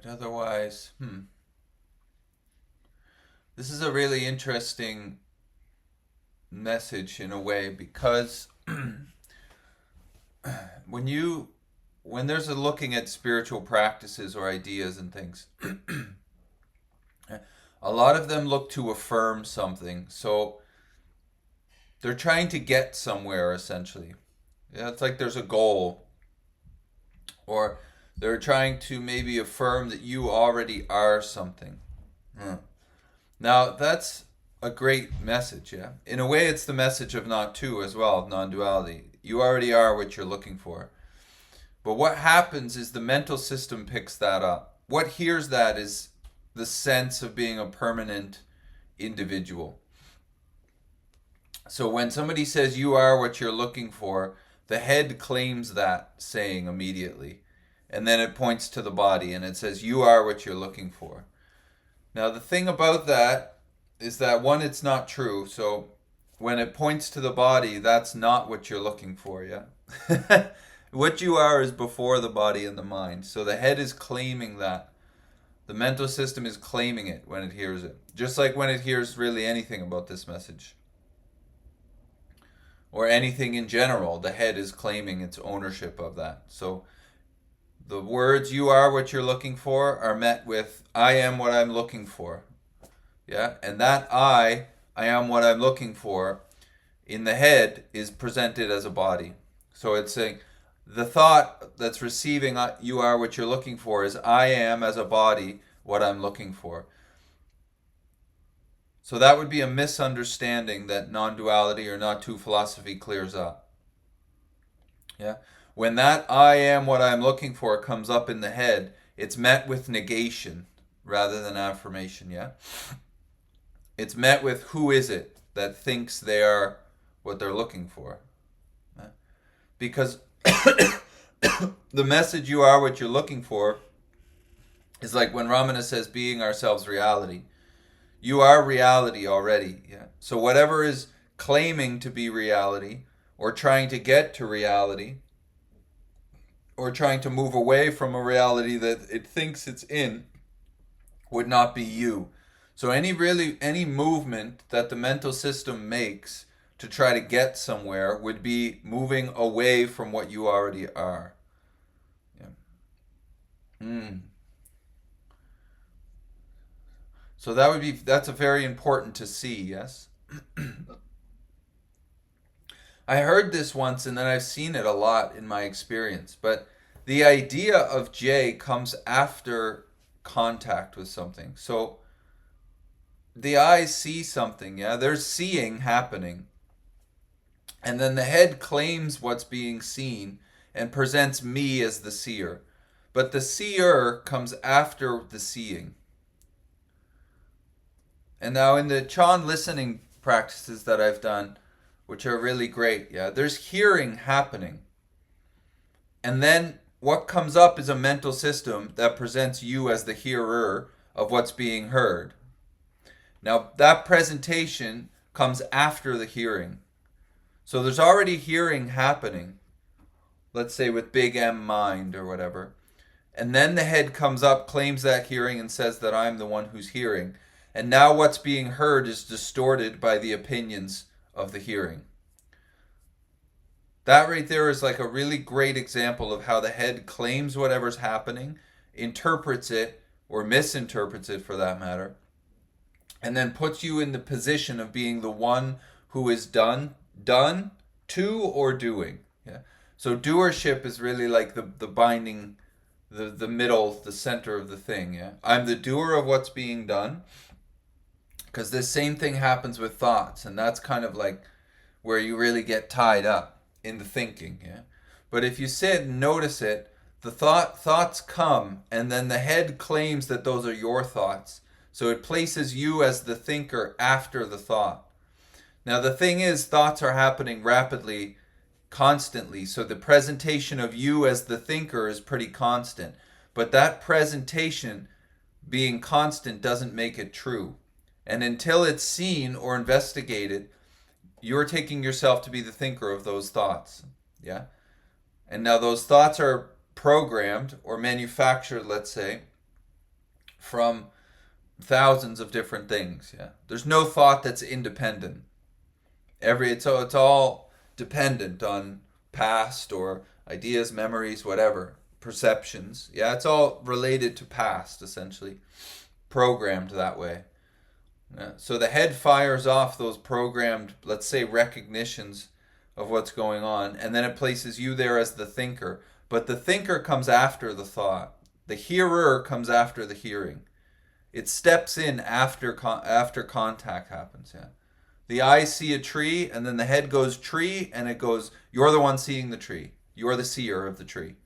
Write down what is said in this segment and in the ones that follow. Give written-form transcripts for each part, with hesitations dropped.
But otherwise, this is a really interesting message in a way because when you when there's a looking at spiritual practices or ideas and things, a lot of them look to affirm something. So they're trying to get somewhere essentially. Yeah, it's like there's a goal, or they're trying to maybe affirm that you already are something. Now that's a great message, yeah. In a way, it's the message of not two as well, of non-duality. You already are what you're looking for. But what happens is the mental system picks that up. What hears that is the sense of being a permanent individual. So when somebody says you are what you're looking for, the head claims that saying immediately. And then it points to the body and it says you are what you're looking for. Now the thing about that is that one, it's not true. So when it points to the body, that's not what you're looking for, yeah? What you are is before the body and the mind. So the head is claiming that. The mental system is claiming it when it hears it. Just like when it hears really anything about this message. Or anything in general, the head is claiming its ownership of that. So the words you are what you're looking for are met with I am what I'm looking for. Yeah? And that I am what I'm looking for in the head is presented as a body. So it's saying the thought that's receiving you are what you're looking for is I am as a body what I'm looking for. So that would be a misunderstanding that non-duality or not two philosophy clears up. Yeah. When that I am what I'm looking for comes up in the head, it's met with negation rather than affirmation, yeah? It's met with who is it that thinks they are what they're looking for. Yeah? Because the message you are what you're looking for is like when Ramana says being ourselves reality. You are reality already. Yeah. So whatever is claiming to be reality or trying to get to reality or trying to move away from a reality that it thinks it's in would not be you. So any movement that the mental system makes to try to get somewhere would be moving away from what you already are. Yeah. So that's a very important to see, yes? I heard this once and then I've seen it a lot in my experience, but the idea of J comes after contact with something. So the eyes see something, yeah? There's seeing happening. And then the head claims what's being seen and presents me as the seer. But the seer comes after the seeing. And now in the Chan listening practices that I've done, which are really great, yeah, there's hearing happening. And then what comes up is a mental system that presents you as the hearer of what's being heard. Now, that presentation comes after the hearing. So there's already hearing happening, let's say with big M mind or whatever. And then the head comes up, claims that hearing, and says that I'm the one who's hearing. And now what's being heard is distorted by the opinions of the hearing. That right there is like a really great example of how the head claims whatever's happening, interprets it, or misinterprets it for that matter, and then puts you in the position of being the one who is done to or doing. Yeah. So doership is really like the binding, the middle, the center of the thing. Yeah. I'm the doer of what's being done. Because this same thing happens with thoughts, and that's kind of like where you really get tied up in the thinking. Yeah. But if you sit and notice it, the thoughts come, and then the head claims that those are your thoughts. So it places you as the thinker after the thought. Now the thing is, thoughts are happening rapidly, constantly. So the presentation of you as the thinker is pretty constant. But that presentation being constant doesn't make it true. And until it's seen or investigated, you're taking yourself to be the thinker of those thoughts. Yeah? And now those thoughts are programmed or manufactured, let's say, from thousands of different things. Yeah, there's no thought that's independent. It's all dependent on past or ideas, memories, whatever, perceptions. Yeah, it's all related to past, essentially, programmed that way. Yeah. So the head fires off those programmed, let's say, recognitions of what's going on, and then it places you there as the thinker. But the thinker comes after the thought. The hearer comes after the hearing. It steps in after contact happens. Yeah. The eyes see a tree, and then the head goes tree, and it goes, you're the one seeing the tree. You're the seer of the tree.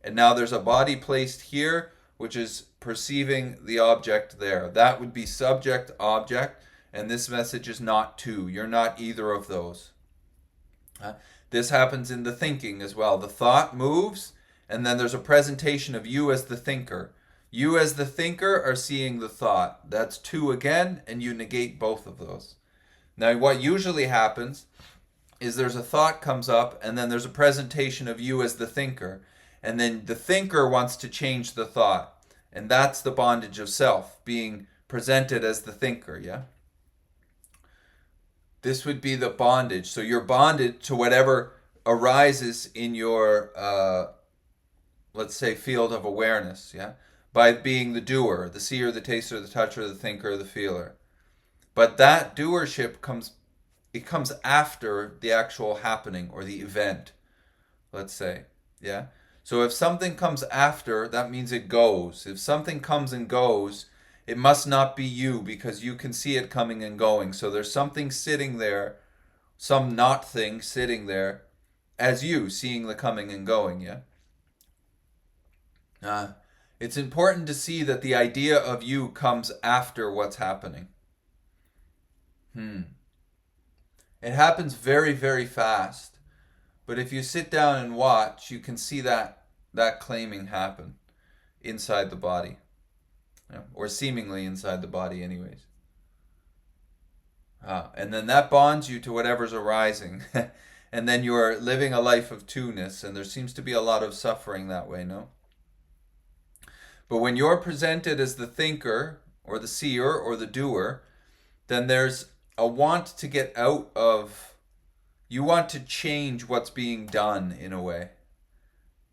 And now there's a body placed here, which is perceiving the object there. That would be subject, object, and this message is not two. You're not either of those. This happens in the thinking as well. The thought moves, and then there's a presentation of you as the thinker. You as the thinker are seeing the thought. That's two again, and you negate both of those. Now, what usually happens is there's a thought comes up, and then there's a presentation of you as the thinker, and then the thinker wants to change the thought, and that's the bondage of self, being presented as the thinker. Yeah, this would be the bondage. So you're bonded to whatever arises in your let's say field of awareness. Yeah, by being the doer, the seer, the taster, the toucher, the thinker, the feeler. But that doership comes after the actual happening or the event, let's say. Yeah. So if something comes after, that means it goes. If something comes and goes, it must not be you, because you can see it coming and going. So there's something sitting there, some not thing sitting there as you, seeing the coming and going. Yeah. It's important to see that the idea of you comes after what's happening. It happens very, very fast. But if you sit down and watch, you can see that claiming happen inside the body. Yeah, or seemingly inside the body anyways. And then that bonds you to whatever's arising. And then you're living a life of two-ness, and there seems to be a lot of suffering that way, no? But when you're presented as the thinker, or the seer, or the doer, then there's a want to get out of, you want to change what's being done in a way.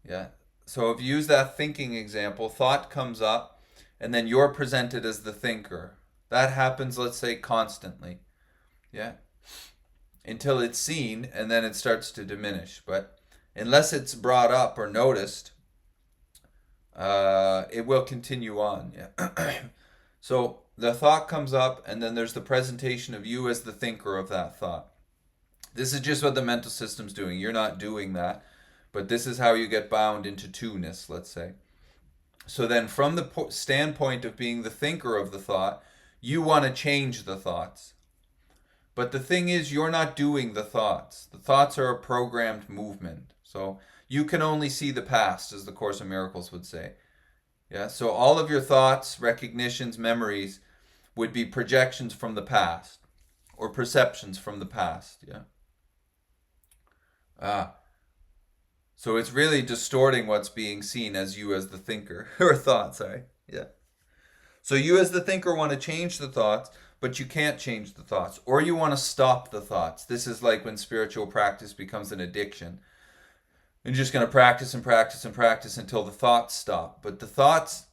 Yeah. So if you use that thinking example, thought comes up, and then you're presented as the thinker. That happens, let's say, constantly. Yeah. Until it's seen, and then it starts to diminish. But unless it's brought up or noticed, it will continue on. Yeah. So the thought comes up, and then there's the presentation of you as the thinker of that thought. This is just what the mental system's doing. You're not doing that, but this is how you get bound into two-ness, let's say. So then from the standpoint of being the thinker of the thought, you want to change the thoughts. But the thing is, you're not doing the thoughts. The thoughts are a programmed movement. So you can only see the past, as the Course in Miracles would say. Yeah. So all of your thoughts, recognitions, memories would be projections from the past, or perceptions from the past. Yeah. So it's really distorting what's being seen as you as the thinker, or thought, sorry. Yeah. So you as the thinker want to change the thoughts, but you can't change the thoughts, or you want to stop the thoughts. This is like when spiritual practice becomes an addiction. You're just going to practice and practice and practice until the thoughts stop. But the thoughts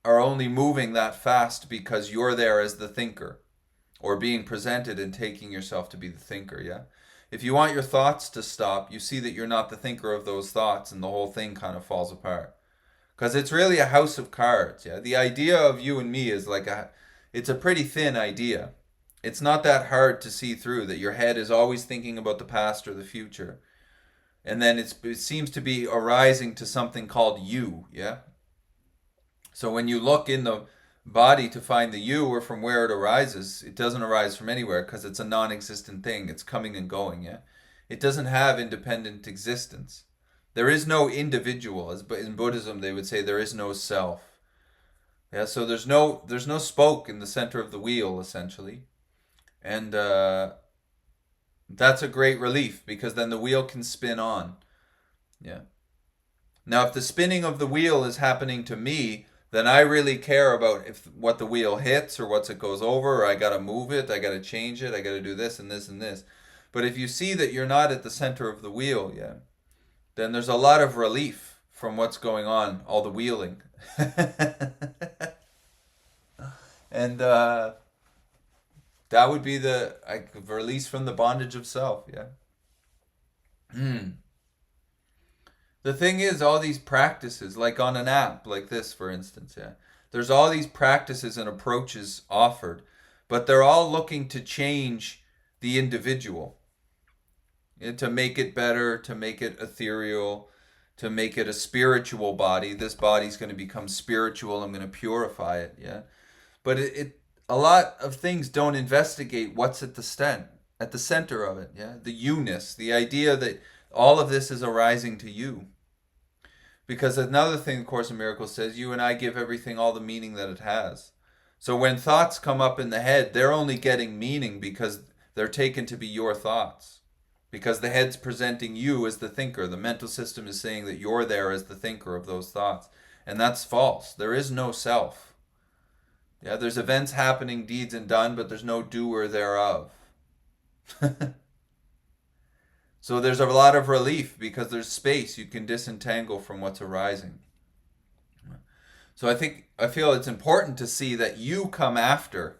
are only moving that fast because you're there as the thinker, or being presented and taking yourself to be the thinker. Yeah. If you want your thoughts to stop, you see that you're not the thinker of those thoughts, and the whole thing kind of falls apart. Because it's really a house of cards. Yeah. The idea of you and me is like it's a pretty thin idea. It's not that hard to see through that your head is always thinking about the past or the future. And then it seems to be arising to something called you. Yeah. So when you look in the body to find the you, or from where it arises, it doesn't arise from anywhere, because it's a non-existent thing. It's coming and going. Yeah. It doesn't have independent existence. There is no individual. As in Buddhism they would say there is no self. Yeah. So there's no spoke in the center of the wheel, essentially. And that's a great relief, because then the wheel can spin on. Yeah. Now, if the spinning of the wheel is happening to me, then I really care about if what the wheel hits or what it goes over, or I got to move it, I got to change it, I got to do this and this and this. But if you see that you're not at the center of the wheel, yeah, then there's a lot of relief from what's going on, all the wheeling. And that would be the release from the bondage of self, yeah. Hmm. The thing is, all these practices, like on an app like this, for instance, yeah, there's all these practices and approaches offered, but they're all looking to change the individual, to make it better, to make it ethereal, to make it a spiritual body. This body's going to become spiritual. I'm going to purify it, yeah. But a lot of things don't investigate what's at the center of it, yeah. The you-ness, the idea that all of this is arising to you. Because another thing the Course in Miracles says, you and I give everything all the meaning that it has. So when thoughts come up in the head, they're only getting meaning because they're taken to be your thoughts. Because the head's presenting you as the thinker. The mental system is saying that you're there as the thinker of those thoughts. And that's false. There is no self. Yeah, there's events happening, deeds and done, but there's no doer thereof. So there's a lot of relief because there's space. You can disentangle from what's arising. So I feel it's important to see that you come after.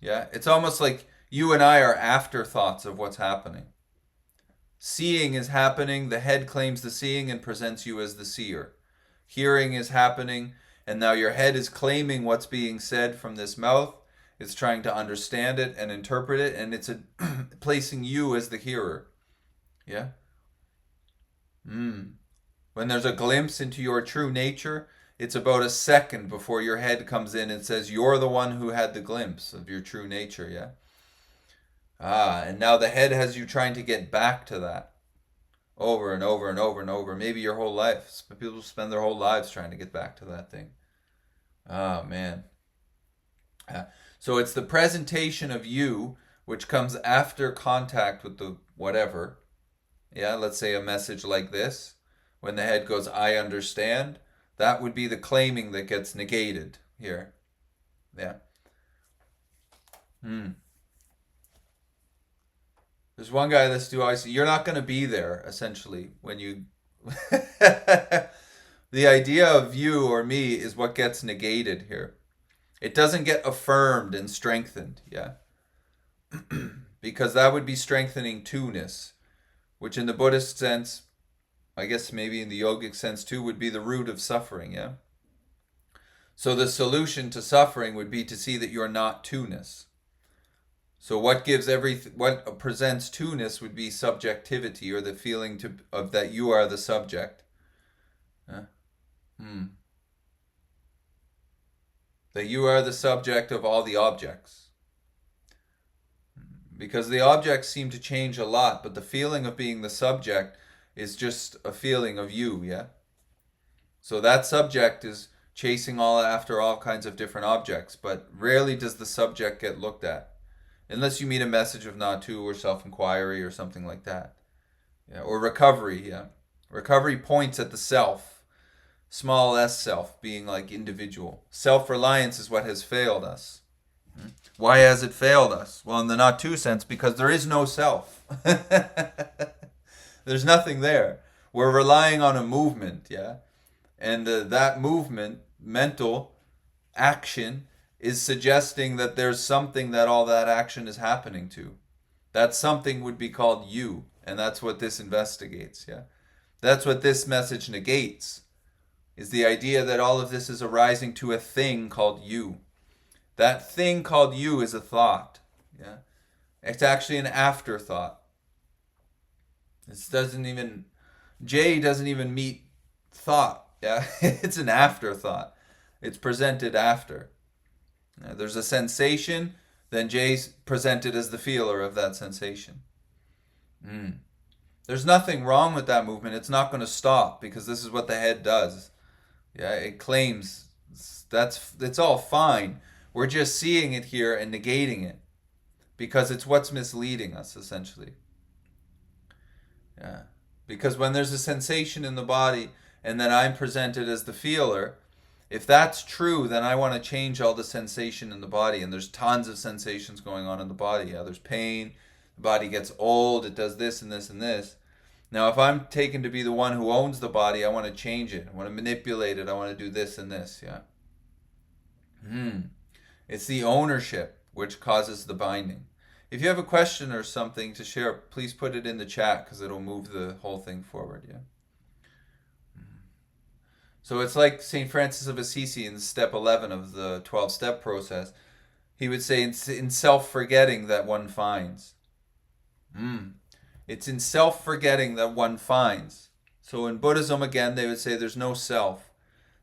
Yeah, it's almost like you and I are afterthoughts of what's happening. Seeing is happening, the head claims the seeing and presents you as the seer. Hearing is happening, and now your head is claiming what's being said from this mouth. It's trying to understand it and interpret it, and it's placing you as the hearer. Yeah? When there's a glimpse into your true nature, it's about a second before your head comes in and says, you're the one who had the glimpse of your true nature, yeah? And now the head has you trying to get back to that over and over and over and over. Maybe your whole life. People spend their whole lives trying to get back to that thing. Oh, man. So it's the presentation of you, which comes after contact with the whatever. Yeah, let's say a message like this. When the head goes, I understand, that would be the claiming that gets negated here. Yeah. There's one guy that's do always say, you're not going to be there, essentially, when you... The idea of you or me is what gets negated here. It doesn't get affirmed and strengthened, yeah? Because that would be strengthening two-ness, which in the Buddhist sense, I guess maybe in the yogic sense too, would be the root of suffering, yeah? So the solution to suffering would be to see that you're not two-ness. So what presents two-ness would be subjectivity, or the feeling of that you are the subject. That you are the subject of all the objects. Because the objects seem to change a lot, but the feeling of being the subject is just a feeling of you, yeah? So that subject is chasing after all kinds of different objects, but rarely does the subject get looked at. Unless you meet a message of Natu or self-inquiry or something like that. Yeah, or recovery, yeah. Recovery points at the self. Small s self, being like individual. Self-reliance is what has failed us. Why has it failed us? Well, in the Natu sense, because there is no self. There's nothing there. We're relying on a movement, yeah? And that movement, mental action, is suggesting that there's something that all that action is happening to. That something would be called you, and that's what this investigates, yeah? That's what this message negates, is the idea that all of this is arising to a thing called you. That thing called you is a thought, yeah? It's actually an afterthought. J doesn't even meet thought, yeah? It's an afterthought. It's presented after. There's a sensation, then J's presented as the feeler of that sensation. There's nothing wrong with that movement. It's not going to stop because this is what the head does. Yeah, it claims it's all fine. We're just seeing it here and negating it because it's what's misleading us, essentially. Yeah, because when there's a sensation in the body and then I'm presented as the feeler, If that's true, then I want to change all the sensation in the body. And there's tons of sensations going on in the body. Yeah, there's pain. The body gets old. It does this and this and this. Now, if I'm taken to be the one who owns the body, I want to change it. I want to manipulate it. I want to do this and this. Yeah. It's the ownership which causes the binding. If you have a question or something to share, please put it in the chat because it'll move the whole thing forward. Yeah. So it's like St. Francis of Assisi in step 11 of the 12-step process. He would say, in self-forgetting that one finds. It's in self-forgetting that one finds. So in Buddhism, again, they would say there's no self.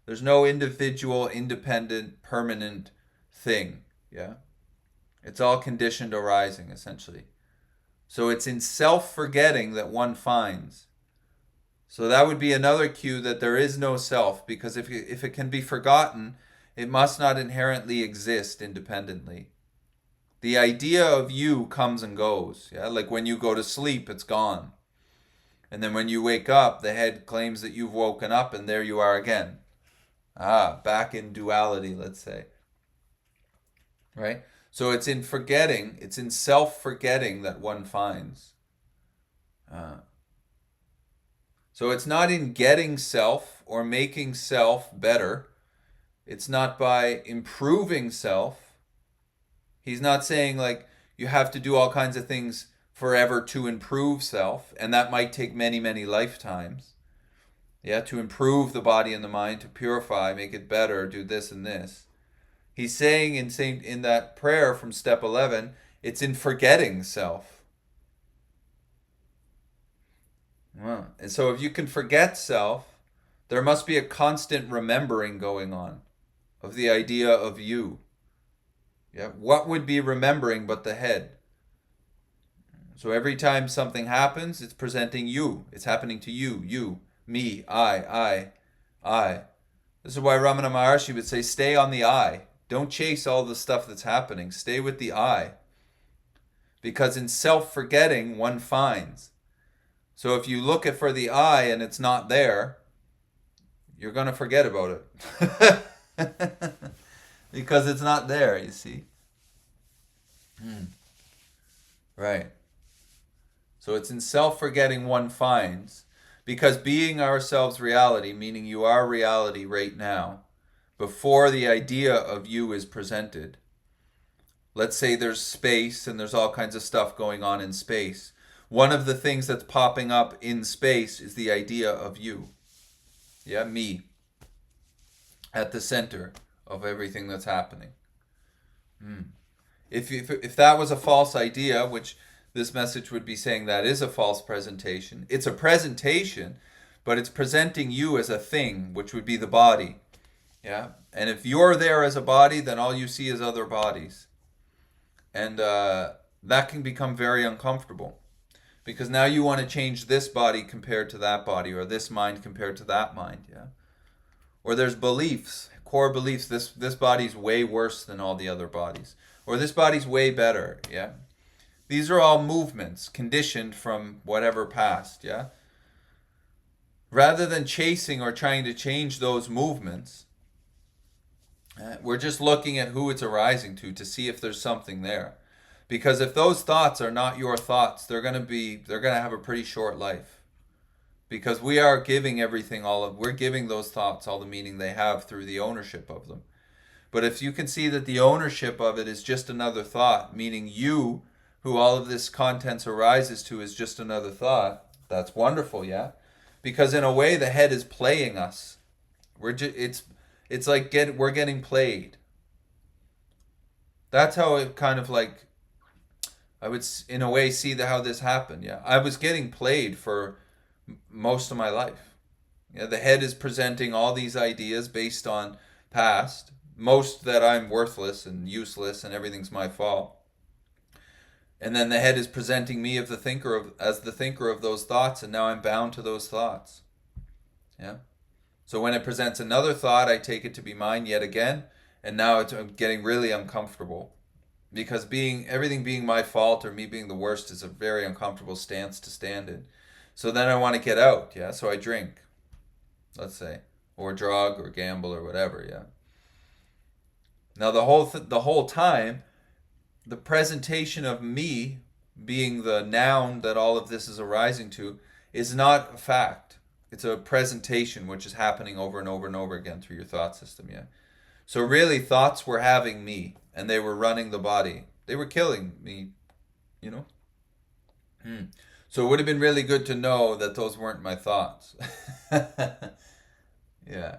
There's no individual, independent, permanent thing. Yeah? It's all conditioned arising, essentially. So it's in self-forgetting that one finds. So that would be another cue that there is no self, because if it can be forgotten, it must not inherently exist independently. The idea of you comes and goes. Yeah, like when you go to sleep, it's gone. And then when you wake up, the head claims that you've woken up, and there you are again. Back in duality, let's say. Right? So it's in forgetting, it's in self-forgetting that one finds. So it's not in getting self or making self better. It's not by improving self. He's not saying like you have to do all kinds of things forever to improve self, and that might take many, many lifetimes. Yeah, to improve the body and the mind, to purify, make it better, do this and this. He's saying in that prayer from step 11, it's in forgetting self. And so if you can forget self, there must be a constant remembering going on of the idea of you. Yeah, what would be remembering but the head? So every time something happens, it's presenting you. It's happening to you, me, I. This is why Ramana Maharshi would say, stay on the I. Don't chase all the stuff that's happening. Stay with the I. Because in self-forgetting, one finds. So if you look for the I and it's not there, you're going to forget about it. Because it's not there, you see. Right. So it's in self-forgetting one finds. Because being ourselves reality, meaning you are reality right now, before the idea of you is presented. Let's say there's space and there's all kinds of stuff going on in space. One of the things that's popping up in space is the idea of you. Yeah, me. At the center of everything that's happening. If that was a false idea, which this message would be saying that is a false presentation. It's a presentation, but it's presenting you as a thing, which would be the body. Yeah? And if you're there as a body, then all you see is other bodies. And that can become very uncomfortable. Because now you want to change this body compared to that body, or this mind compared to that mind. Yeah? Or there's beliefs, core beliefs, this body's way worse than all the other bodies. Or this body's way better. Yeah? These are all movements conditioned from whatever past, yeah? Rather than chasing or trying to change those movements, we're just looking at who it's arising to see if there's something there. Because if those thoughts are not your thoughts, they're going to have a pretty short life. Because we are giving we're giving those thoughts all the meaning they have through the ownership of them. But if you can see that the ownership of it is just another thought, meaning you, who all of this contents arises to, is just another thought, that's wonderful, yeah? Because in a way, the head is playing us. It's like we're getting played. That's how it kind of like, I would in a way see how this happened, yeah? I was getting played for most of my life. Yeah, the head is presenting all these ideas based on past, most that I'm worthless and useless and everything's my fault. And then the head is presenting me as the thinker of those thoughts, and now I'm bound to those thoughts. Yeah. So when it presents another thought, I take it to be mine yet again, and now I'm getting really uncomfortable, because everything being my fault or me being the worst is a very uncomfortable stance to stand in. So then I want to get out. Yeah. So I drink. Let's say or drug or gamble or whatever. Yeah. Now the whole time, the presentation of me being the noun that all of this is arising to is not a fact. It's a presentation which is happening over and over and over again through your thought system. Yeah. So really, thoughts were having me, and they were running the body. They were killing me. You know. Hmm. So it would have been really good to know that those weren't my thoughts. Yeah.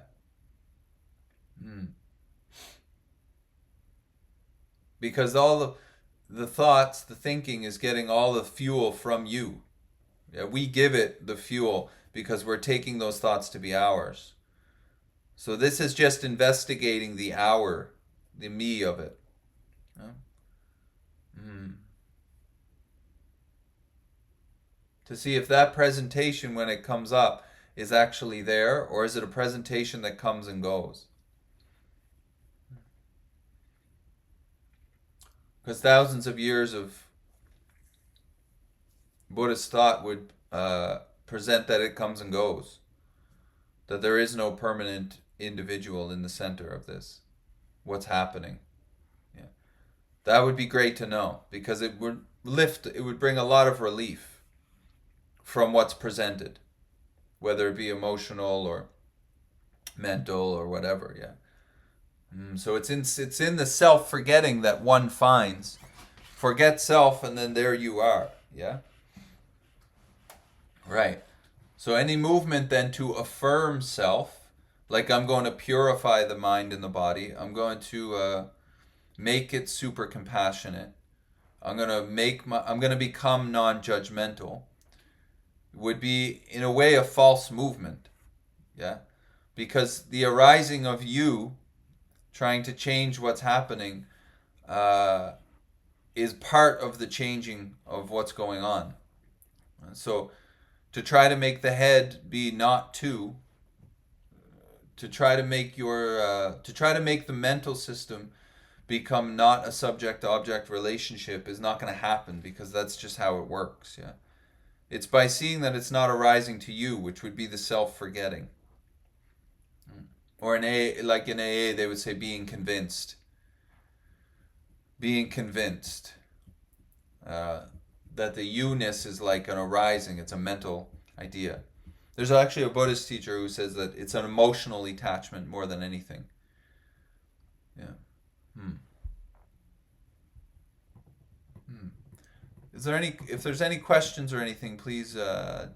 Hmm. Because all the thoughts, the thinking is getting all the fuel from you. Yeah, we give it the fuel because we're taking those thoughts to be ours. So this is just investigating the hour, the me of it. Yeah? Mm. To see if that presentation, when it comes up, is actually there, or is it a presentation that comes and goes? Because thousands of years of Buddhist thought would present that it comes and goes, that there is no permanent individual in the center of this. What's happening? Yeah, that would be great to know because it would bring a lot of relief from what's presented, whether it be emotional or mental or whatever. Yeah. So it's in the self forgetting that one finds. Forget self, and then there you are. Yeah. Right. So any movement then to affirm self, like I'm going to purify the mind and the body. I'm going to make it super compassionate. I'm going to become non-judgmental. Would be in a way a false movement. Yeah. Because the arising of you trying to change what's happening uh, is part of the changing of what's going on. So to try to make the head be not two, to try to make the mental system become not a subject object relationship is not going to happen because that's just how it works. Yeah, it's by seeing that it's not arising to you, which would be the self forgetting. Or like in AA, they would say being convinced uh, that the you-ness is like an arising. It's a mental idea. There's actually a Buddhist teacher who says that it's an emotional attachment more than anything. Yeah. Hmm. Hmm. If there's any questions or anything, please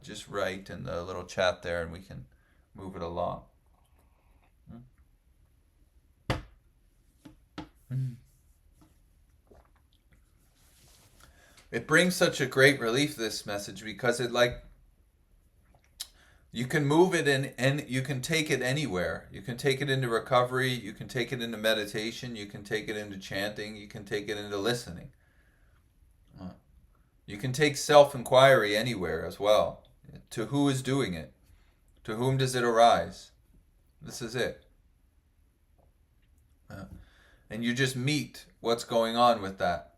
just write in the little chat there, and we can move it along. Hmm. It brings such a great relief, this message, because it like you can move it in and you can take it anywhere. You can take it into recovery, you can take it into meditation, you can take it into chanting, you can take it into listening. You can take self-inquiry anywhere as well. To who is doing it? To whom does it arise? This is it. And you just meet what's going on with that.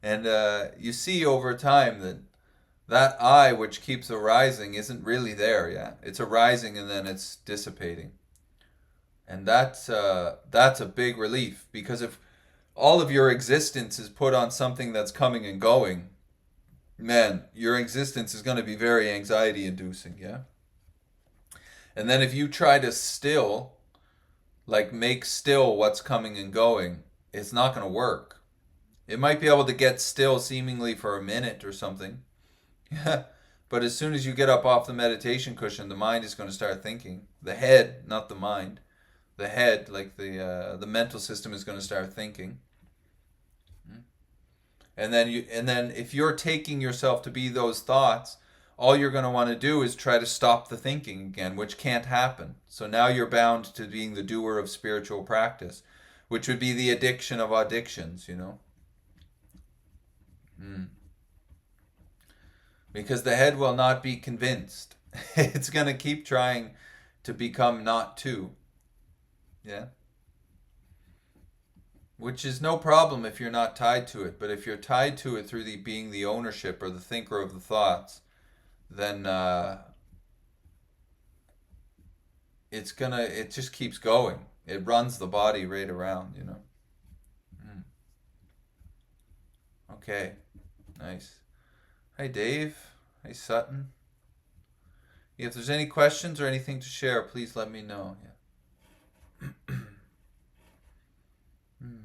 And you see over time that I which keeps arising isn't really there. Yeah, it's arising and then it's dissipating, and that's a big relief because if all of your existence is put on something that's coming and going, man, your existence is going to be very anxiety inducing. Yeah, and then if you try to make still what's coming and going, it's not going to work. It might be able to get still seemingly for a minute or something. Yeah. But as soon as you get up off the meditation cushion, the mind is going to start thinking. The head, not the mind. The head, like the mental system, is going to start thinking. And then if you're taking yourself to be those thoughts, all you're going to want to do is try to stop the thinking again, which can't happen. So now you're bound to being the doer of spiritual practice, which would be the addiction of addictions, you know. Mm. Because the head will not be convinced. It's going to keep trying to become not two. Yeah. Which is no problem if you're not tied to it. But if you're tied to it through being the ownership or the thinker of the thoughts, then it just keeps going. It runs the body right around, you know. Mm. Okay, nice. Hi, Dave. Hi, Sutton. If there's any questions or anything to share, please let me know. Yeah. Hmm.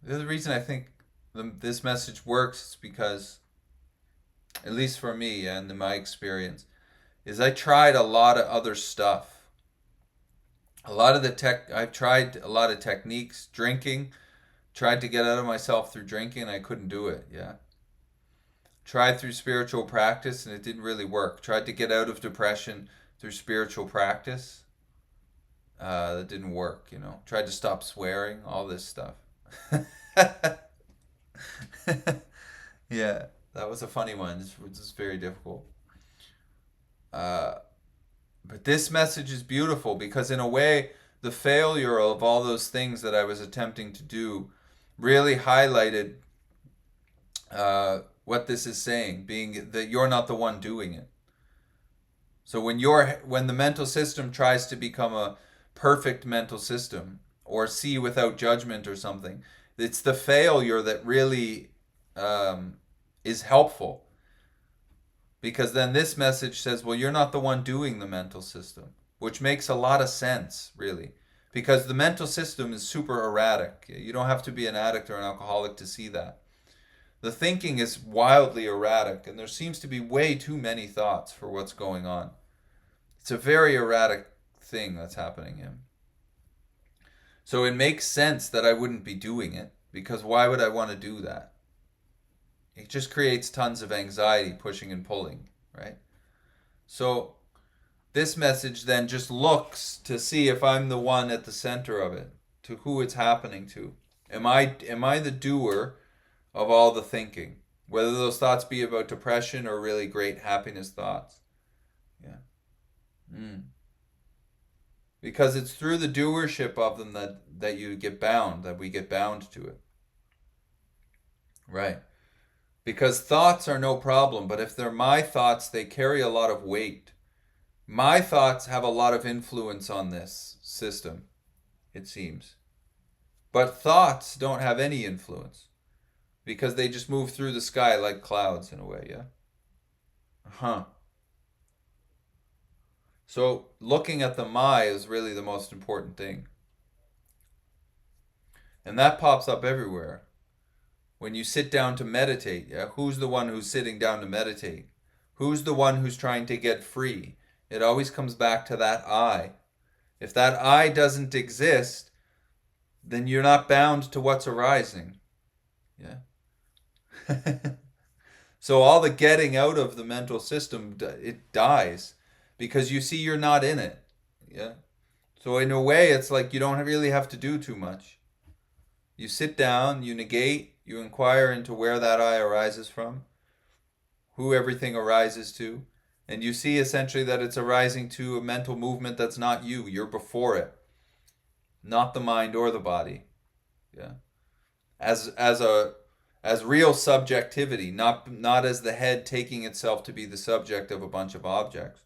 The other reason I think this message works is because, at least for me and in my experience, is I tried a lot of other stuff. I've tried a lot of techniques, drinking, tried to get out of myself through drinking, and I couldn't do it. Yeah. Tried through spiritual practice, and it didn't really work. Tried to get out of depression through spiritual practice. That didn't work, you know. Tried to stop swearing, all this stuff. Yeah, that was a funny one. It's very difficult. Uh, but this message is beautiful because, in a way, the failure of all those things that I was attempting to do really highlighted what this is saying, being that you're not the one doing it. So when the mental system tries to become a perfect mental system or see without judgment or something, it's the failure that really is helpful, because then this message says, well, you're not the one doing the mental system, which makes a lot of sense, really, because the mental system is super erratic. You don't have to be an addict or an alcoholic to see that. The thinking is wildly erratic, and there seems to be way too many thoughts for what's going on. It's a very erratic thing that's happening in. So it makes sense that I wouldn't be doing it, because why would I want to do that? It just creates tons of anxiety, pushing and pulling, right? So this message then just looks to see if I'm the one at the center of it, to who it's happening to. Am I the doer of all the thinking? Whether those thoughts be about depression or really great happiness thoughts. Yeah. Mm. Because it's through the doership of them that you get bound, that we get bound to it. Right. Because thoughts are no problem, but if they're my thoughts, they carry a lot of weight. My thoughts have a lot of influence on this system, it seems. But thoughts don't have any influence because they just move through the sky like clouds in a way, yeah? Huh. So looking at the my is really the most important thing. And that pops up everywhere. When you sit down to meditate, yeah, who's the one who's sitting down to meditate? Who's the one who's trying to get free? It always comes back to that I. If that I doesn't exist, then you're not bound to what's arising. Yeah. So all the getting out of the mental system, it dies because you see you're not in it. Yeah. So in a way, it's like you don't really have to do too much. You sit down, you negate, you inquire into where that I arises from, who everything arises to, and you see essentially that it's arising to a mental movement that's not you. You're before it, not the mind or the body. Yeah. As real subjectivity, not as the head taking itself to be the subject of a bunch of objects,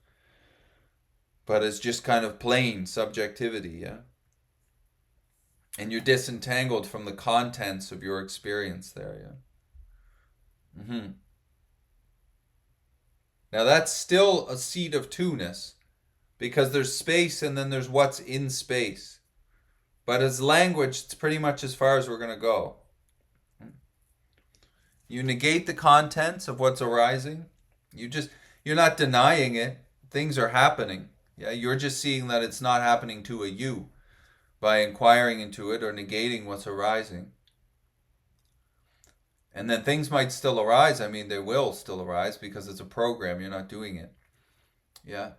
but as just kind of plain subjectivity, yeah. And you're disentangled from the contents of your experience there, yeah. Now that's still a seed of two-ness, because there's space and then there's what's in space. But as language, it's pretty much as far as we're going to go. You negate the contents of what's arising. You're not denying it. Things are happening. Yeah, you're just seeing that it's not happening to a you by inquiring into it or negating what's arising. And then things might still arise. I mean, they will still arise because it's a program. You're not doing it. Yeah.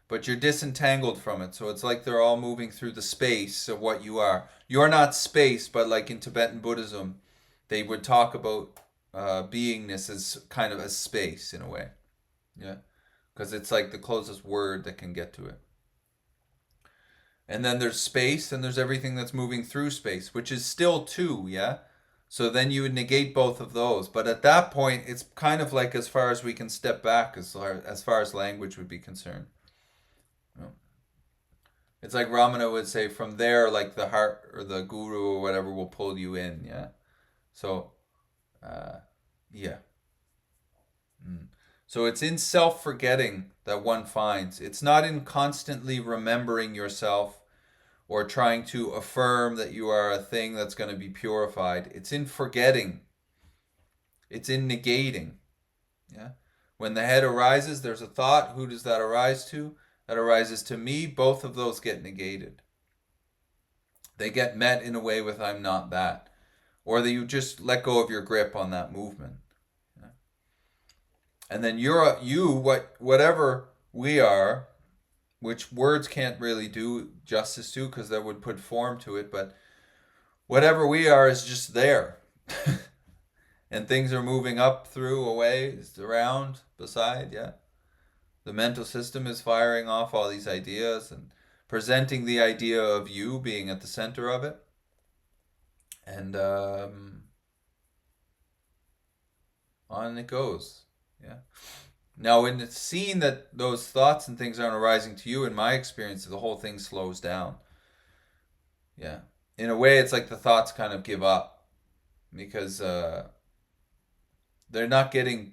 But you're disentangled from it. So it's like they're all moving through the space of what you are. You're not space, but like in Tibetan Buddhism, they would talk about beingness as kind of a space in a way. Yeah. Because it's like the closest word that can get to it. And then there's space and there's everything that's moving through space, which is still two, yeah? So then you would negate both of those. But at that point, it's kind of like as far as we can step back as far as language would be concerned. You know? It's like Ramana would say, from there, like the heart or the guru or whatever will pull you in. Yeah. So, uh, yeah. Mm. So it's in self forgetting that one finds. It's not in constantly remembering yourself or trying to affirm that you are a thing that's going to be purified. It's in forgetting. It's in negating. Yeah. When the head arises, there's a thought. Who does that arise to? That arises to me. Both of those get negated. They get met in a way with I'm not that. Or that you just let go of your grip on that movement. Yeah. And then whatever we are, which words can't really do justice to because that would put form to it, but whatever we are is just there. And things are moving up, through, away, around, beside, yeah. The mental system is firing off all these ideas and presenting the idea of you being at the center of it. And on it goes. Yeah. Now, when it's seen that those thoughts and things aren't arising to you, in my experience, the whole thing slows down. Yeah. In a way, it's like the thoughts kind of give up because they're not getting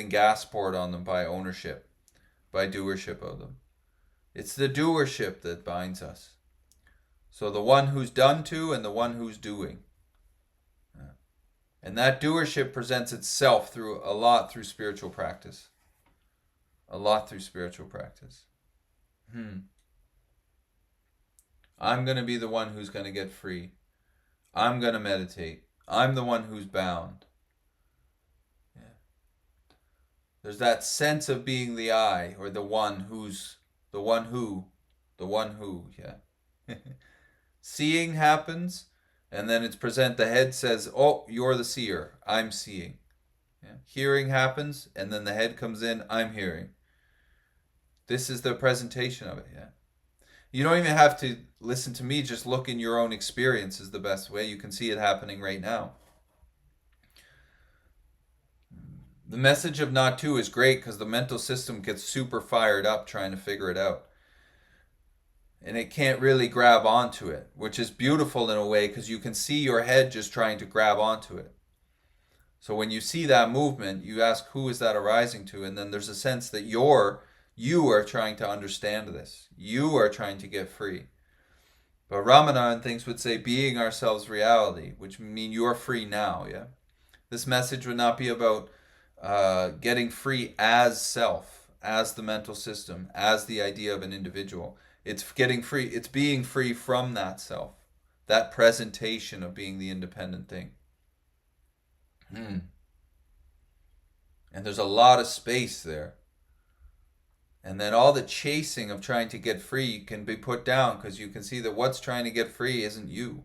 gas poured on them by ownership, by doership of them. It's the doership that binds us. So the one who's done to and the one who's doing. Yeah. And that doership presents itself through spiritual practice. A lot through spiritual practice. I'm going to be the one who's going to get free. I'm going to meditate. I'm the one who's bound. Yeah. There's that sense of being the I, or the one who's, yeah. Seeing happens, and then the head says, oh, you're the seer. I'm seeing. Yeah. Hearing happens, and then the head comes in, I'm hearing. This is the presentation of it, yeah. You don't even have to listen to me, just look in your own experience is the best way. You can see it happening right now. The message of not to is great because the mental system gets super fired up trying to figure it out. And it can't really grab onto it, which is beautiful in a way because you can see your head just trying to grab onto it. So when you see that movement, you ask, who is that arising to? And then there's a sense that you are trying to understand this. You are trying to get free. But Ramana and things would say being ourselves reality, which would mean you're free now, yeah? This message would not be about getting free as self, as the mental system, as the idea of an individual. It's getting free, it's being free from that self, that presentation of being the independent thing. And there's a lot of space there. And then all the chasing of trying to get free can be put down because you can see that what's trying to get free isn't you.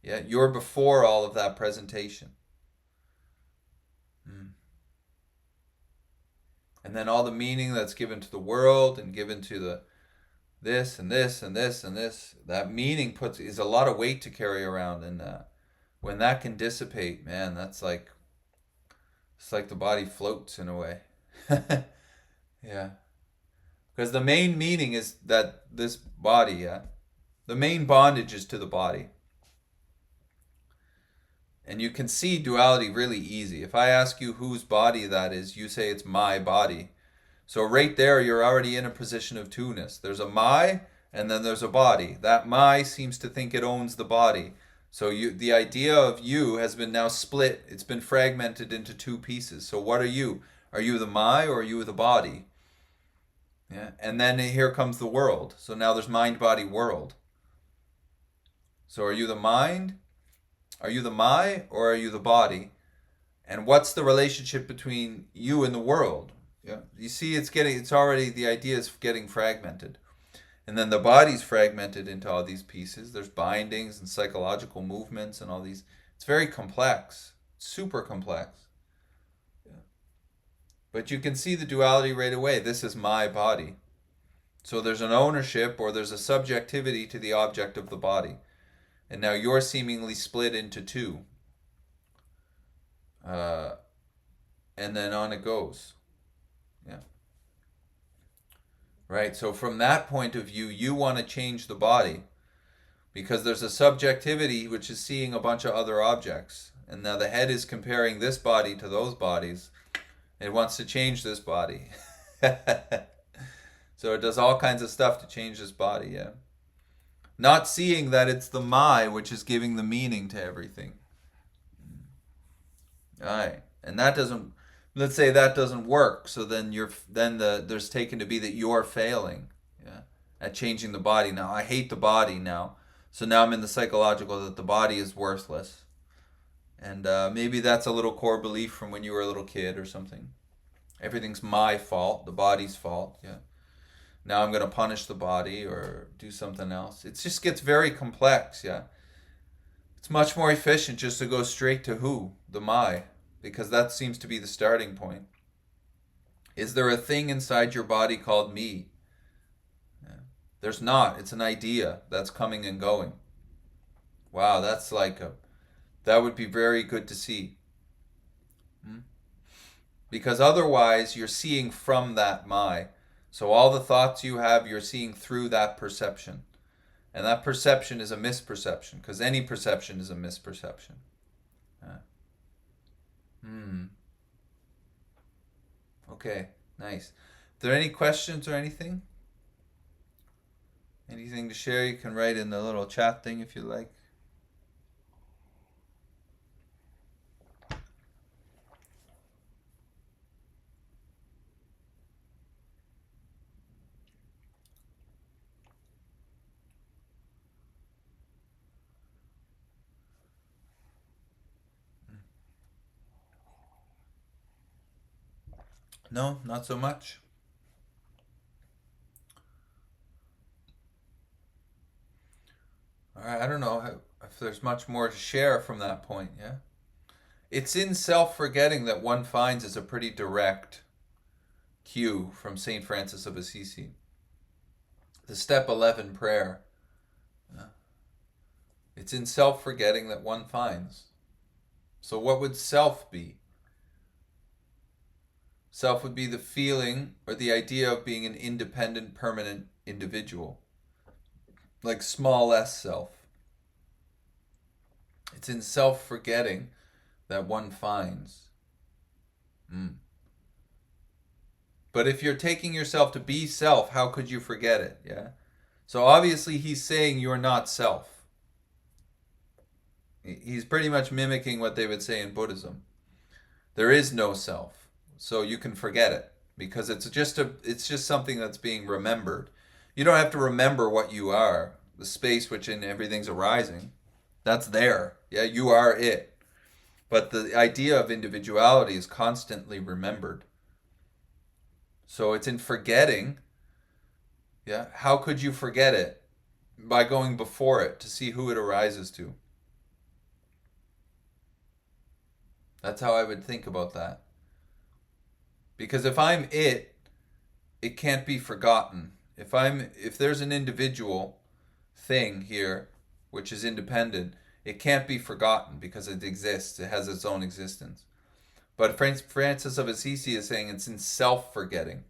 Yeah, you're before all of that presentation. And then all the meaning that's given to the world and given to the this and this and this and this, that meaning is a lot of weight to carry around. And when that can dissipate, man, it's like the body floats in a way. Yeah. Because the main meaning is that this body, yeah, the main bondage is to the body. And you can see duality really easy. If I ask you whose body that is, you say it's my body. So right there, you're already in a position of two-ness. There's a my, and then there's a body. That my seems to think it owns the body. So the idea of you has been now split. It's been fragmented into two pieces. So what are you? Are you the my or are you the body? Yeah. And then here comes the world. So now there's mind, body, world. So are you the mind? Are you the my or are you the body? And what's the relationship between you and the world? Yeah. You see, the idea is getting fragmented. And then the body's fragmented into all these pieces. There's bindings and psychological movements and all these. It's very complex, super complex. Yeah. But you can see the duality right away. This is my body. So there's an ownership or there's a subjectivity to the object of the body. And now you're seemingly split into two. uh, and then on it goes. Yeah. Right. So from that point of view, you want to change the body because there's a subjectivity which is seeing a bunch of other objects, and now the head is comparing this body to those bodies. It wants to change this body. So it does all kinds of stuff to change this body. Yeah. Not seeing that it's the my which is giving the meaning to everything. Aye. And that doesn't, let's say that doesn't work, so then there's taken to be that you're failing, yeah, at changing the body. Now I hate the body now. So now I'm in the psychological that the body is worthless. And maybe that's a little core belief from when you were a little kid or something. Everything's my fault, the body's fault, yeah. Now I'm going to punish the body or do something else. It just gets very complex, yeah. It's much more efficient just to go straight to who, the my, because that seems to be the starting point. Is there a thing inside your body called me? Yeah. There's not. It's an idea that's coming and going. Wow, that would be very good to see. Hmm? Because otherwise you're seeing from that my. So all the thoughts you have, you're seeing through that perception. And that perception is a misperception, because any perception is a misperception. Yeah. Hmm. Okay, nice. Are there any questions or anything? Anything to share? You can write in the little chat thing if you like. No, not so much. All right, I don't know if there's much more to share from that point, yeah? It's in self forgetting that one finds is a pretty direct cue from St. Francis of Assisi. The step 11 prayer. Yeah. It's in self forgetting that one finds. So, what would self be? Self would be the feeling or the idea of being an independent, permanent individual, like small s self. It's in self forgetting that one finds. Mm. But if you're taking yourself to be self, how could you forget it? Yeah. So obviously he's saying you're not self. He's pretty much mimicking what they would say in Buddhism. There is no self. So you can forget it because it's just something that's being remembered. You don't have to remember what you are, the space which in everything's arising. That's there. Yeah, you are it. But the idea of individuality is constantly remembered. So it's in forgetting. Yeah. How could you forget it? By going before it to see who it arises to. That's how I would think about that. Because if I'm it, it can't be forgotten. If there's an individual thing here which is independent, it can't be forgotten because it exists. It has its own existence. But Francis of Assisi is saying it's in self-forgetting,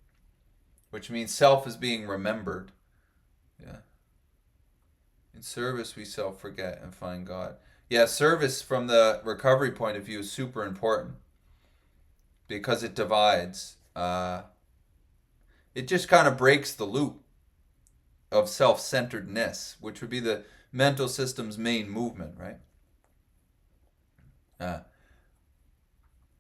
which means self is being remembered. Yeah. In service, we self-forget and find God. Yeah, service from the recovery point of view is super important because it divides. It just kind of breaks the loop of self-centeredness, which would be the mental system's main movement, right? Uh,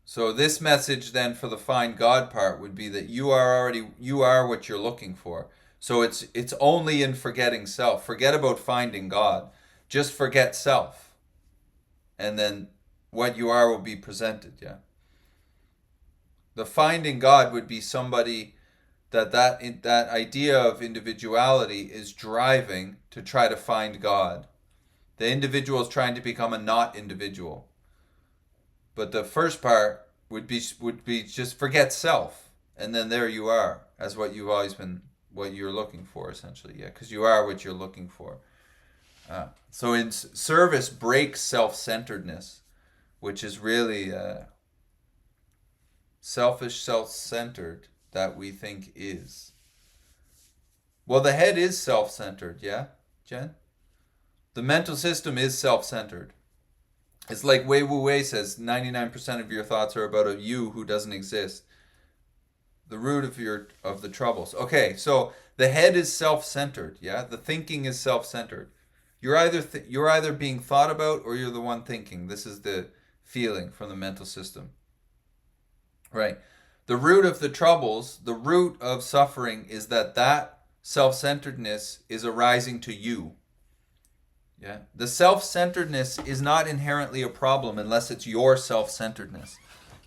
so this message then for the find God part would be that you are what you're looking for. So it's only in forgetting self. Forget about finding God. Just forget self. And then what you are will be presented, yeah. The finding God would be somebody that idea of individuality is driving to try to find God. The individual is trying to become a not individual. But the first part would be just forget self, and then there you are as what you've always been, what you're looking for, essentially. Yeah, because you are what you're looking for. So in service breaks self-centeredness, which is really selfish, self-centered that we think is? Well, the head is self-centered, yeah, Jen? The mental system is self-centered. It's like Wei Wu Wei says, 99% of your thoughts are about a you who doesn't exist. The root of the troubles. Okay, so the head is self-centered, yeah? The thinking is self-centered. You're either being thought about or you're the one thinking. This is the feeling from the mental system. Right. The root of the troubles, the root of suffering is that self-centeredness is arising to you. Yeah. The self-centeredness is not inherently a problem unless it's your self-centeredness.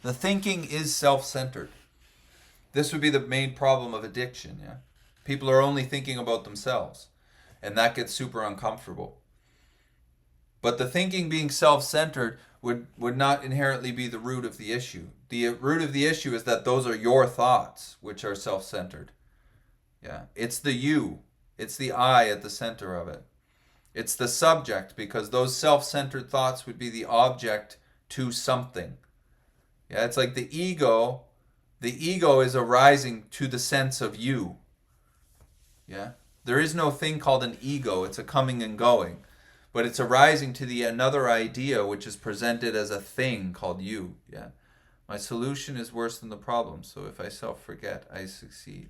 The thinking is self-centered. This would be the main problem of addiction, yeah? People are only thinking about themselves, and that gets super uncomfortable. But the thinking being self-centered would not inherently be the root of the issue. The root of the issue is that those are your thoughts, which are self-centered. Yeah. It's the you. It's the I at the center of it. It's the subject, because those self-centered thoughts would be the object to something. Yeah, it's like the ego. The ego is arising to the sense of you. Yeah. There is no thing called an ego. It's a coming and going. But it's arising to the another idea which is presented as a thing called you. Yeah. My solution is worse than the problem. So if I self-forget, I succeed.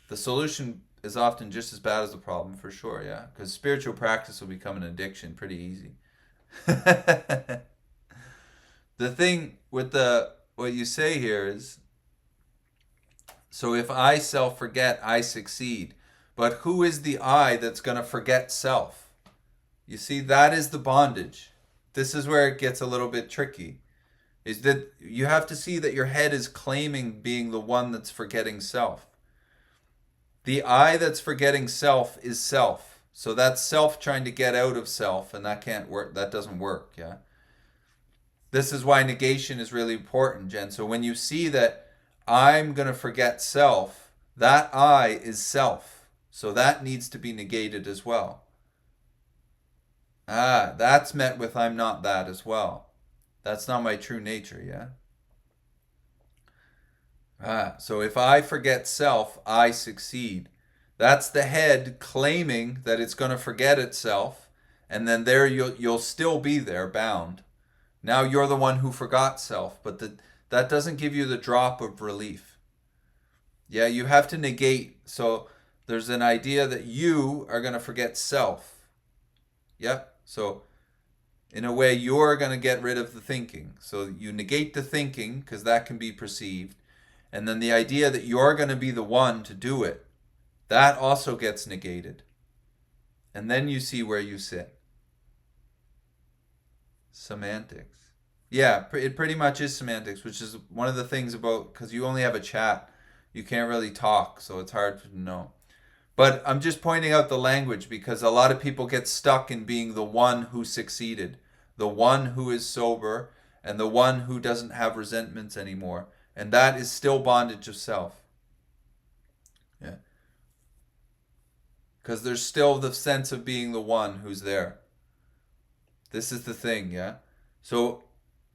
The solution is often just as bad as the problem, for sure, yeah? Because spiritual practice will become an addiction pretty easy. The thing with what you say here is, so if I self-forget, I succeed. But who is the I that's going to forget self? You see, that is the bondage. This is where it gets a little bit tricky. Is that you have to see that your head is claiming being the one that's forgetting self. The I that's forgetting self is self. So that's self trying to get out of self, and that can't work. That doesn't work, yeah? This is why negation is really important, Jen. So when you see that I'm going to forget self, that I is self. So that needs to be negated as well. That's met with I'm not that as well. That's not my true nature, yeah? So if I forget self, I succeed. That's the head claiming that it's going to forget itself, and then there you'll still be there bound. Now you're the one who forgot self, but that doesn't give you the drop of relief. Yeah, you have to negate. So there's an idea that you are going to forget self. Yep. So in a way, you're going to get rid of the thinking. So you negate the thinking because that can be perceived. And then the idea that you're going to be the one to do it, that also gets negated. And then you see where you sit. Semantics. Yeah, it pretty much is semantics, which is one of the things about, because you only have a chat, you can't really talk, so it's hard to know. But I'm just pointing out the language because a lot of people get stuck in being the one who succeeded, the one who is sober, and the one who doesn't have resentments anymore. And that is still bondage of self. Yeah. Because there's still the sense of being the one who's there. This is the thing, yeah? So,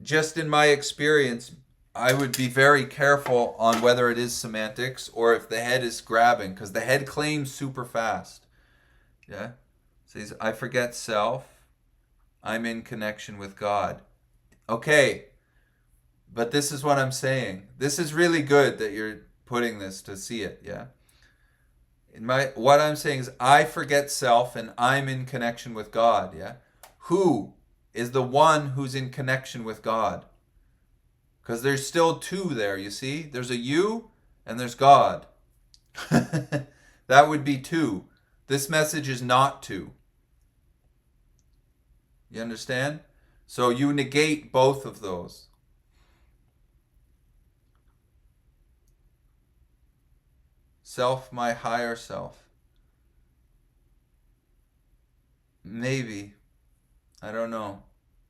just in my experience, I would be very careful on whether it is semantics or if the head is grabbing, because the head claims super fast. Yeah? Says, I forget self. I'm in connection with God. Okay. But this is what I'm saying. This is really good that you're putting this to see it, yeah? What I'm saying is I forget self and I'm in connection with God, yeah? Who is the one who's in connection with God? Because there's still two there, you see? There's a you and there's God. That would be two. This message is not two. You understand? So you negate both of those. Self, my higher self. Maybe. I don't know.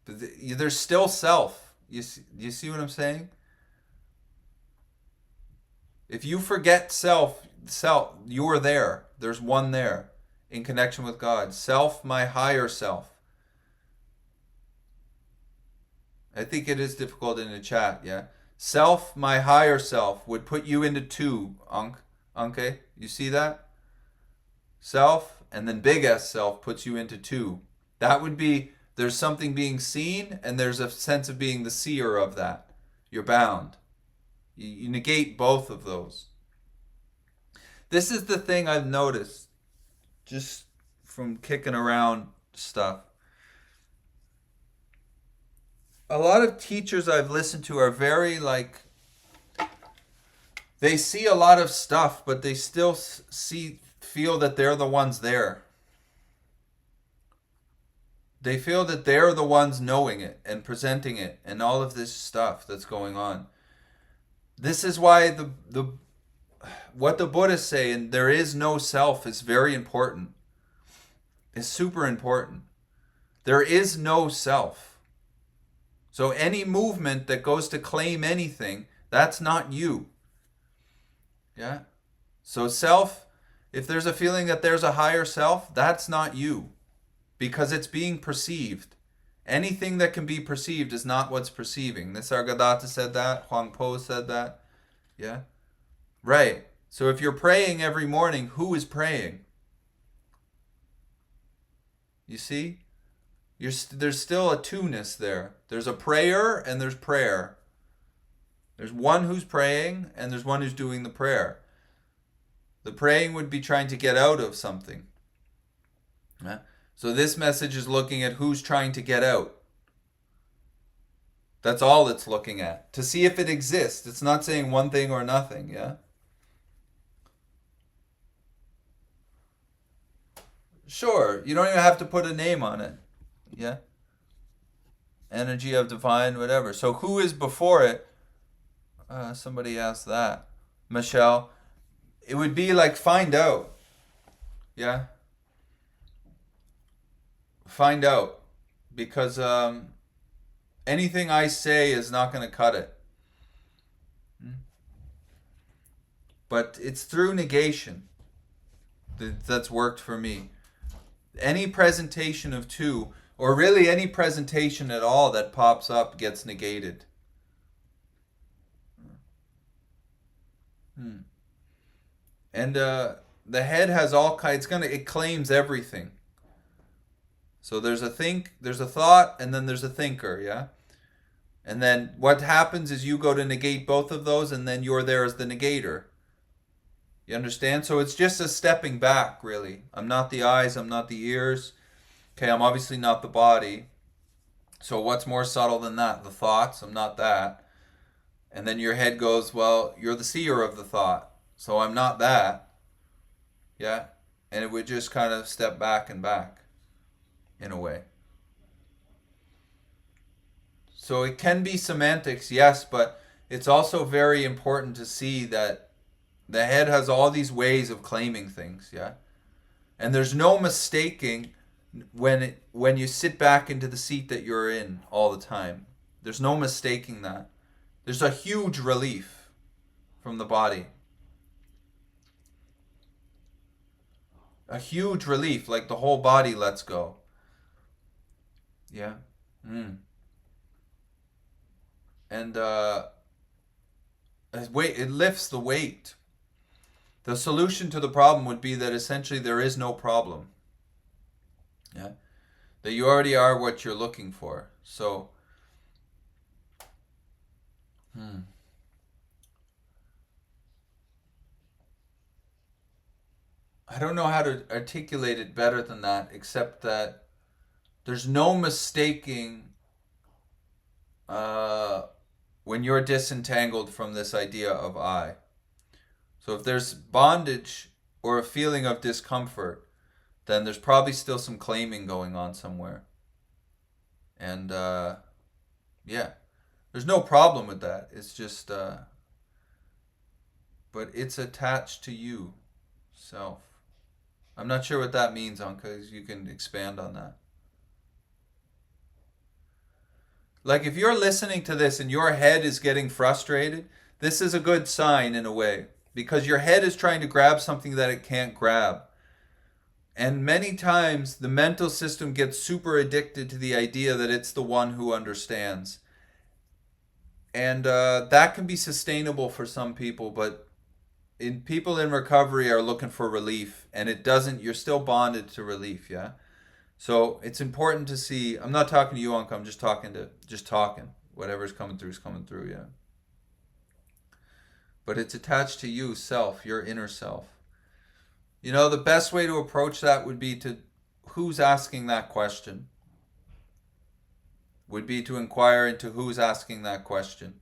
But there's still self. You see what I'm saying? If you forget self, you're there. There's one there in connection with God. Self, my higher self. I think it is difficult in a chat, yeah? Self, my higher self, would put you into two, Anke. You see that? Self, and then big S self puts you into two. That would be, there's something being seen, and there's a sense of being the seer of that. You're bound. You negate both of those. This is the thing I've noticed just from kicking around stuff. A lot of teachers I've listened to are very like, they see a lot of stuff, but they still feel that they're the ones there. They feel that they're the ones knowing it and presenting it and all of this stuff that's going on. This is why the what the Buddhists say, and there is no self, is very important. It's super important. There is no self. So any movement that goes to claim anything, that's not you. Yeah? So self, if there's a feeling that there's a higher self, that's not you. Because it's being perceived. Anything that can be perceived is not what's perceiving. Nisargadatta said that. Huang Po said that. Yeah? Right. So if you're praying every morning, who is praying? You see? There's still a two-ness there. There's a prayer and there's prayer. There's one who's praying and there's one who's doing the prayer. The praying would be trying to get out of something. Yeah? So this message is looking at who's trying to get out. That's all it's looking at. To see if it exists. It's not saying one thing or nothing, yeah? Sure, you don't even have to put a name on it. Yeah? Energy of divine, whatever. So who is before it? Somebody asked that. Michelle. It would be like find out. Yeah? Find out. Because anything I say is not going to cut it. But it's through negation that's worked for me. Any presentation of two, or really any presentation at all that pops up, gets negated. And the head has all kinds. It claims everything. So there's a thought, and then there's a thinker, yeah? And then what happens is you go to negate both of those, and then you're there as the negator. You understand? So it's just a stepping back, really. I'm not the eyes, I'm not the ears. Okay, I'm obviously not the body. So what's more subtle than that? The thoughts, I'm not that. And then your head goes, well, you're the seer of the thought. So I'm not that. Yeah? And it would just kind of step back and back, in a way. So it can be semantics, yes, but it's also very important to see that the head has all these ways of claiming things, yeah? And there's no mistaking when you sit back into the seat that you're in all the time. There's no mistaking that. There's a huge relief from the body. A huge relief, like the whole body lets go. Yeah? And it lifts the weight. The solution to the problem would be that essentially there is no problem. Yeah? That you already are what you're looking for. So, I don't know how to articulate it better than that, except that there's no mistaking when you're disentangled from this idea of I. So if there's bondage or a feeling of discomfort, then there's probably still some claiming going on somewhere. And yeah, there's no problem with that. It's just, but it's attached to you, self. I'm not sure what that means, Anka. You can expand on that. Like if you're listening to this and your head is getting frustrated, this is a good sign in a way. Because your head is trying to grab something that it can't grab. And many times the mental system gets super addicted to the idea that it's the one who understands. And that can be sustainable for some people, but people in recovery are looking for relief, and it doesn't. You're still bonded to relief, yeah. So it's important to see. I'm not talking to you, Uncle. I'm just talking. Whatever's coming through is coming through, yeah. But it's attached to you, self, your inner self. The best way to approach that would be to who's asking that question. Would be to inquire into who's asking that question.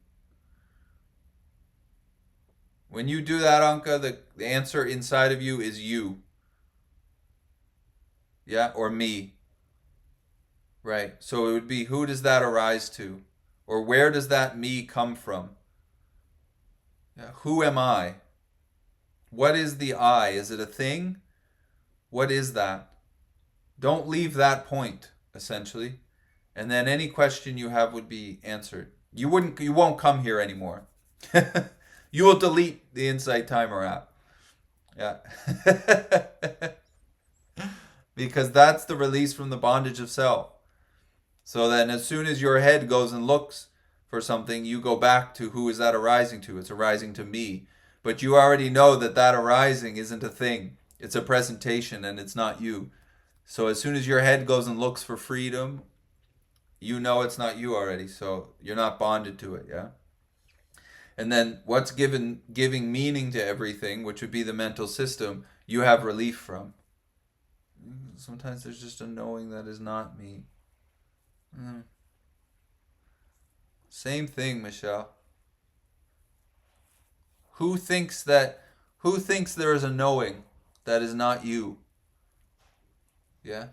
When you do that, Anka, the answer inside of you is you. Yeah, or me. Right. So it would be, who does that arise to? Or where does that me come from? Yeah, who am I? What is the I? Is it a thing? What is that? Don't leave that point, essentially. And then any question you have would be answered. You won't come here anymore. You will delete the Insight Timer app. Yeah. Because that's the release from the bondage of self. So then as soon as your head goes and looks for something, you go back to, who is that arising to? It's arising to me. But you already know that that arising isn't a thing. It's a presentation, and it's not you. So as soon as your head goes and looks for freedom, you know it's not you already. So you're not bonded to it, yeah? And then what's giving meaning to everything, which would be the mental system, you have relief from. Sometimes there's just a knowing that is not me. Same thing, Michelle. Who thinks there is a knowing that is not you? Yeah?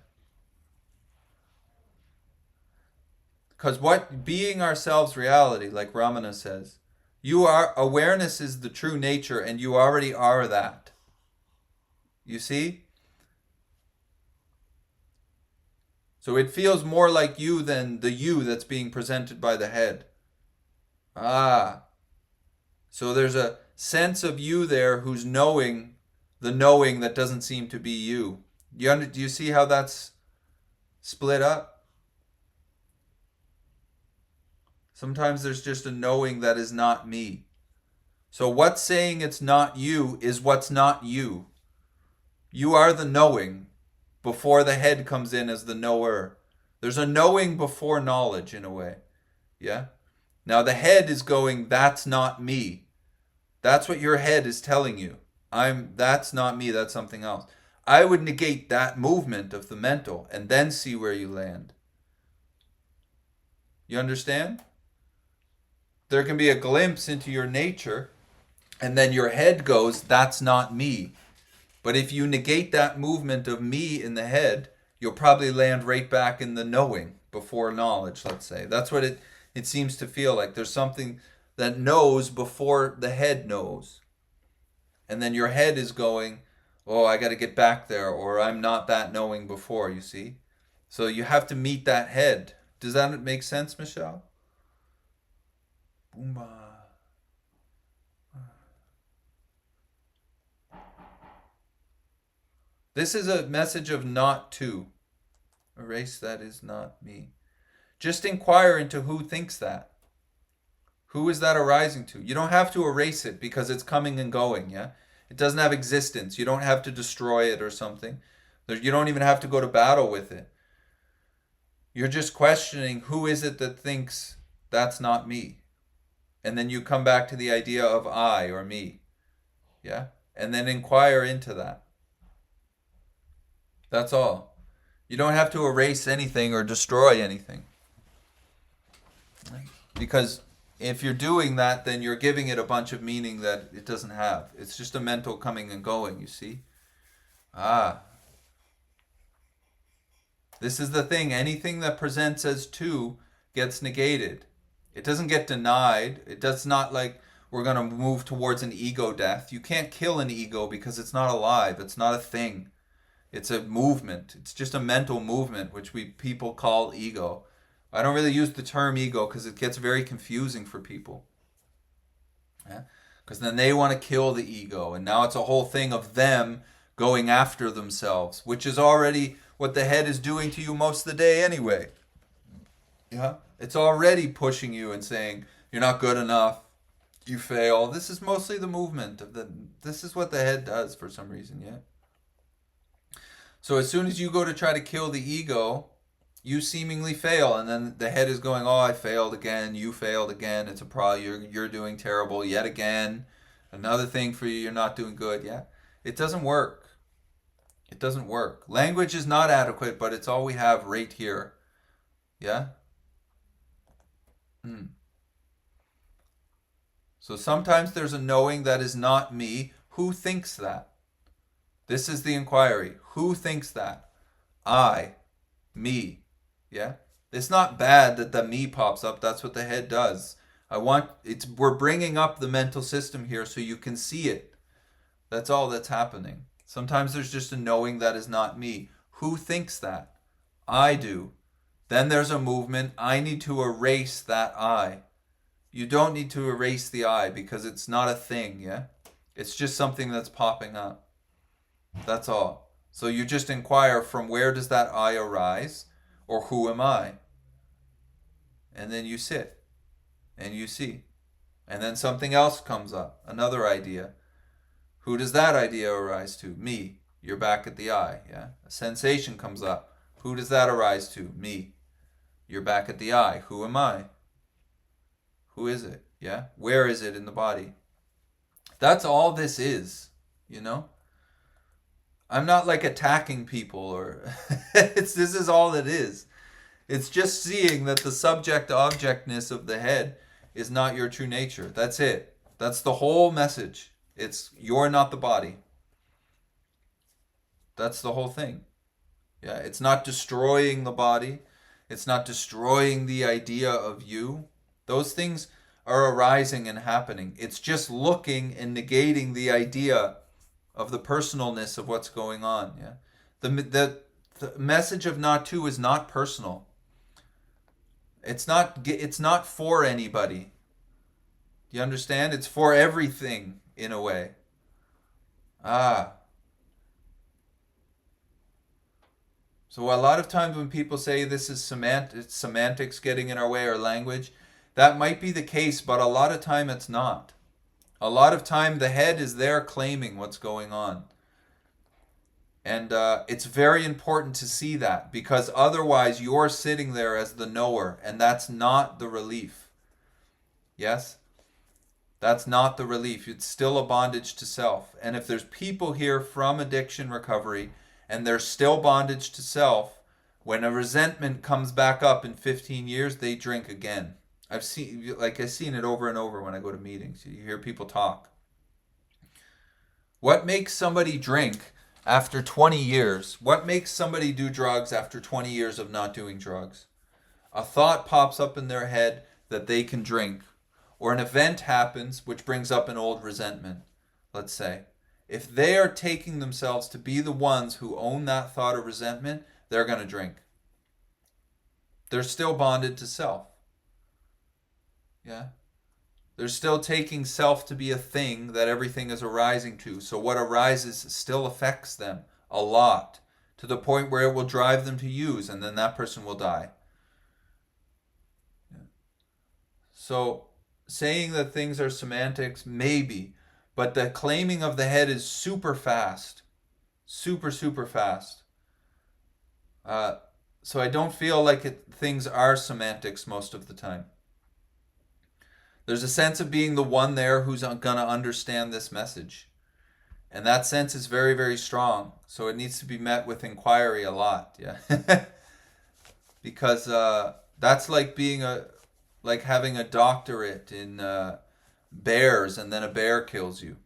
Because what being ourselves reality, like Ramana says, awareness is the true nature, and you already are that. You see? So it feels more like you than the you that's being presented by the head. Ah. So there's a sense of you there who's knowing the knowing that doesn't seem to be you. Do you see how that's split up? Sometimes there's just a knowing that is not me. So what's saying it's not you is what's not you. You are the knowing before the head comes in as the knower. There's a knowing before knowledge, in a way. Yeah? Now the head is going, that's not me. That's what your head is telling you. That's not me, that's something else. I would negate that movement of the mental and then see where you land. You understand? There can be a glimpse into your nature, and then your head goes, that's not me. But if you negate that movement of me in the head, you'll probably land right back in the knowing before knowledge, let's say. That's what it seems to feel like. There's something that knows before the head knows. And then your head is going, oh, I got to get back there, or I'm not that knowing before, you see? So you have to meet that head. Does that make sense, Michelle? Boomba. This is a message of not to. Erase that is not me. Just inquire into who thinks that. Who is that arising to? You don't have to erase it because it's coming and going, yeah? It doesn't have existence. You don't have to destroy it or something. You don't even have to go to battle with it. You're just questioning, who is it that thinks that's not me? And then you come back to the idea of I or me. Yeah? And then inquire into that. That's all. You don't have to erase anything or destroy anything. Because if you're doing that, then you're giving it a bunch of meaning that it doesn't have. It's just a mental coming and going, you see? This is the thing. Anything that presents as two gets negated. It doesn't get denied. It does not like we're going to move towards an ego death. You can't kill an ego because it's not alive. It's not a thing. It's a movement. It's just a mental movement, which people call ego. I don't really use the term ego because it gets very confusing for people. Yeah? Because then they want to kill the ego, and now it's a whole thing of them going after themselves, which is already what the head is doing to you most of the day anyway. Yeah? It's already pushing you and saying, You're not good enough. You fail. This is mostly the movement of the. This is what the head does for some reason, yeah. So as soon as you go to try to kill the ego, you seemingly fail, and then the head is going, "Oh, I failed again. You failed again. It's a problem. You're doing terrible yet again. Another thing for you. You're not doing good." Yeah, it doesn't work. It doesn't work. Language is not adequate, but it's all we have right here. Yeah. Hmm. So sometimes there's a knowing that is not me. Who thinks that? This is the inquiry. Who thinks that? I. Me. Yeah? It's not bad that the me pops up. That's what the head does. We're bringing up the mental system here so you can see it. That's all that's happening. Sometimes there's just a knowing that is not me. Who thinks that? I do. Then there's a movement. I need to erase that I. You don't need to erase the I because it's not a thing, yeah? It's just something that's popping up. That's all. So you just inquire, from where does that I arise, or who am I? And then you sit and you see. And then something else comes up, another idea. Who does that idea arise to? Me. You're back at the I, yeah? A sensation comes up. Who does that arise to? Me. You're back at the I. Who am I? Who is it? Yeah? Where is it in the body? That's all this is, you know? I'm not like attacking people or this is all it is. It's just seeing that the subject objectness of the head is not your true nature. That's it. That's the whole message. It's you're not the body. That's the whole thing. Yeah, it's not destroying the body. It's not destroying the idea of you. Those things are arising and happening. It's just looking and negating the idea of the personalness of what's going on. Yeah, the message of not to is not personal. It's not for anybody. You understand? It's for everything in a way. Ah. So a lot of times when people say this is semantics getting in our way, or language, that might be the case, but a lot of time it's not. A lot of time the head is there claiming what's going on. And it's very important to see that, because otherwise you're sitting there as the knower, and that's not the relief. Yes? That's not the relief. It's still a bondage to self. And if there's people here from addiction recovery and they're still bondage to self, when a resentment comes back up in 15 years, they drink again. I've seen it over and over when I go to meetings. You hear people talk. What makes somebody drink after 20 years? What makes somebody do drugs after 20 years of not doing drugs? A thought pops up in their head that they can drink, or an event happens which brings up an old resentment, let's say. If they are taking themselves to be the ones who own that thought or resentment, they're going to drink. They're still bonded to self. Yeah? They're still taking self to be a thing that everything is arising to. So what arises still affects them a lot, to the point where it will drive them to use, and then that person will die. Yeah. So saying that things are semantics, maybe, but the claiming of the head is super fast. Super, super fast. So I don't feel like things are semantics most of the time. There's a sense of being the one there who's going to understand this message. And that sense is very, very strong. So it needs to be met with inquiry a lot. Yeah. Because that's like like having a doctorate in bears, and then a bear kills you.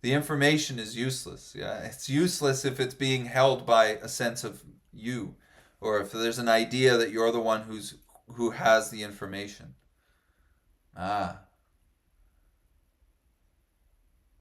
The information is useless. Yeah, it's useless if it's being held by a sense of you, or if there's an idea that you're the one who has the information. Ah.